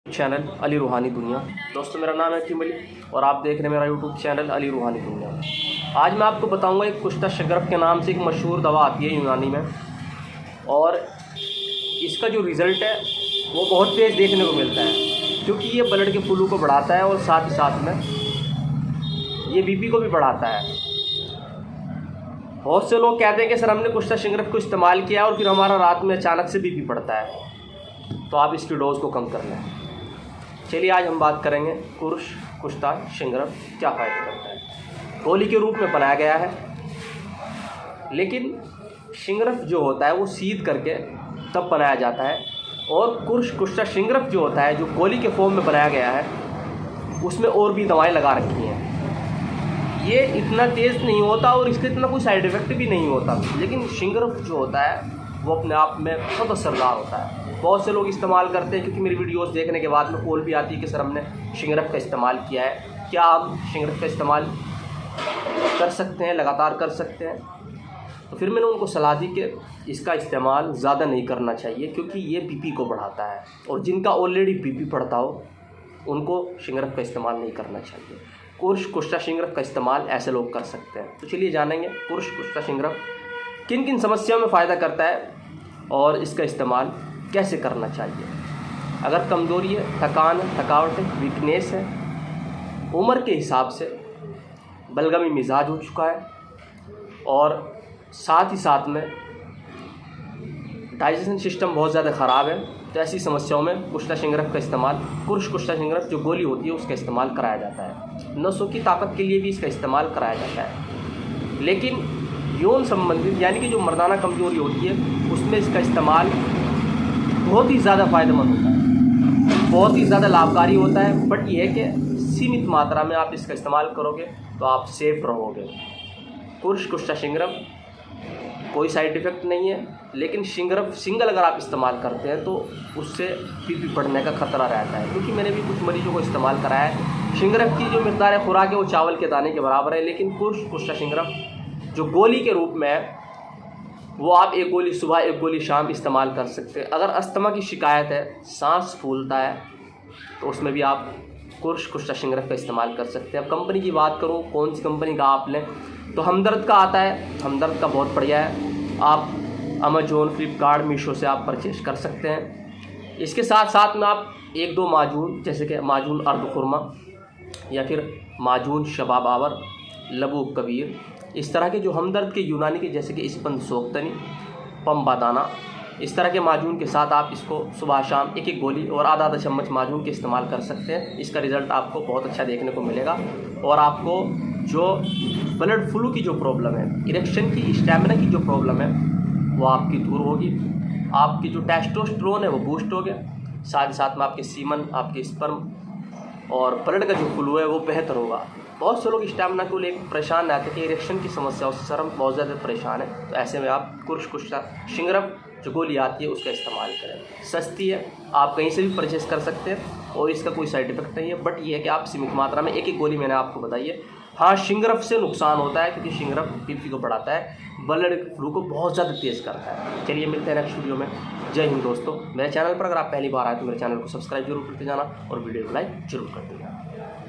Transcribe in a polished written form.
Channel Ali रूहानी दुनिया। दोस्तों, मेरा नाम है हकीम अली और आप देख रहे हैं मेरा यूट्यूब चैनल अली रूहानी दुनिया। आज मैं आपको बताऊंगा एक कुश्ता शगरफ के नाम से एक मशहूर दवा आती है यूनानी में, और इसका जो रिज़ल्ट है वो बहुत तेज़ देखने को मिलता है, क्योंकि ये ब्लड के फ्लू को बढ़ाता है और साथ ही साथ में ये बीपी को भी बढ़ाता है। बहुत से लोग कहते हैं कि सर हमने कुश्ता शगरफ को इस्तेमाल किया और फिर हमारा रात में अचानक से बीपी बढ़ता है, तो आप इसकी डोज़ को कम कर लें। चलिए आज हम बात करेंगे कुश्ता शगरफ क्या फ़ायदा करता है। गोली के रूप में बनाया गया है, लेकिन शगरफ जो होता है वो सीध करके तब बनाया जाता है, और कुश्ता शगरफ जो होता है जो गोली के फॉर्म में बनाया गया है उसमें और भी दवाएं लगा रखी हैं। ये इतना तेज़ नहीं होता और इसका इतना कोई साइड इफ़ेक्ट भी नहीं होता, लेकिन शगरफ जो होता है वो अपने आप में बहुत असरदार होता है। बहुत से लोग इस्तेमाल करते हैं, क्योंकि मेरी वीडियोस देखने के बाद में कॉल भी आती है कि सर हमने शगरफ का इस्तेमाल किया है, क्या हम शगरफ का इस्तेमाल कर सकते हैं, लगातार कर सकते हैं। तो फिर मैंने उनको सलाह दी कि इसका इस्तेमाल ज़्यादा नहीं करना चाहिए, क्योंकि ये बीपी को बढ़ाता है, और जिनका ऑलरेडी बीपी बढ़ता हो उनको शगरफ का इस्तेमाल नहीं करना चाहिए। कुश्ता शगरफ का इस्तेमाल ऐसे लोग कर सकते हैं। तो चलिए जानेंगे कुश्ता शगरफ किन किन समस्याओं में फ़ायदा करता है और इसका इस्तेमाल कैसे करना चाहिए। अगर कमज़ोरी है, थकान है, थकावट है, वीकनेस है, उम्र के हिसाब से बलगमी मिजाज हो चुका है, और साथ ही साथ में डाइजेशन सिस्टम बहुत ज़्यादा ख़राब है, तो ऐसी समस्याओं में कुश्ता शगरफ का इस्तेमाल, कुश्ता शगरफ जो गोली होती है उसका इस्तेमाल कराया जाता है। नसों की ताकत के लिए भी इसका इस्तेमाल कराया जाता है, लेकिन यौन संबंधित यानी कि जो मर्दाना कमज़ोरी होती है उसमें इसका इस्तेमाल बहुत ही ज़्यादा फ़ायदेमंद होता है, बहुत ही ज़्यादा लाभकारी होता है। बट ये है कि सीमित मात्रा में आप इसका इस्तेमाल करोगे तो आप सेफ रहोगे। कुश्ता शगरफ कोई साइड इफ़ेक्ट नहीं है, लेकिन शगरफ सिंगल अगर आप इस्तेमाल करते हैं तो उससे बीपी बढ़ने का खतरा रहता है, क्योंकि मैंने भी कुछ मरीजों को इस्तेमाल कराया है। शगरफ की जो मिकदार खुराक है वो चावल के दाने के बराबर है, लेकिन कुश्ता शगरफ जो गोली के रूप में है वो आप एक गोली सुबह एक गोली शाम इस्तेमाल कर सकते हैं। अगर अस्थमा की शिकायत है, सांस फूलता है, तो उसमें भी आप कुश्ता शगरफ का इस्तेमाल कर सकते हैं। अब कंपनी की बात करूँ, कौन सी कंपनी का आप लें, तो हमदर्द का आता है, हमदर्द का बहुत बढ़िया है। आप अमेजोन, फ्लिपकार्ट, मीशो से आप परचेज कर सकते हैं। इसके साथ साथ में आप एक दो माजून, जैसे कि माजून अर्द खुरमा या फिर माजून शबाब आवर, लबूब कबीर, इस तरह के जो हमदर्द के यूनानी के जैसे कि स्पंद सोख्तनी, पम्बादाना, इस तरह के माजून के साथ आप इसको सुबह शाम एक एक गोली और आधा आधा चम्मच माजून के इस्तेमाल कर सकते हैं। इसका रिज़ल्ट आपको बहुत अच्छा देखने को मिलेगा, और आपको जो ब्लड फ्लू की जो प्रॉब्लम है, इरेक्शन की, स्टैमिना की जो प्रॉब्लम है वो आपकी दूर होगी। आपकी जो टेस्टोस्टेरोन है वो बूस्ट हो गया, साथ ही साथ में आपके सीमन, आपके स्पर्म और ब्लड का जो फ्लू है वो बेहतर होगा। बहुत से लोग स्टैमिना को लेकर परेशान रहते हैं कि इरेक्शन की समस्या से सर हम बहुत ज़्यादा परेशान है, तो ऐसे में आप कुश्ता शगरफ जो गोली आती है उसका इस्तेमाल करें। सस्ती है, आप कहीं से भी परचेस कर सकते हैं, और इसका कोई साइड इफ़ेक्ट नहीं है। बट ये है कि आप सीमित मात्रा में एक एक गोली, मैंने आपको बताई है। हाँ, शगरफ से नुकसान होता है, क्योंकि शगरफ बीपी को बढ़ाता है, ब्लड फ्लू को बहुत ज़्यादा तेज़ करता है। चलिए मिलते हैं नेक्स्ट वीडियो में। जय हिंद दोस्तों। मेरे चैनल पर अगर आप पहली बार आए तो मेरे चैनल को सब्सक्राइब जरूर करते जाना और वीडियो को लाइक जरूर कर देना।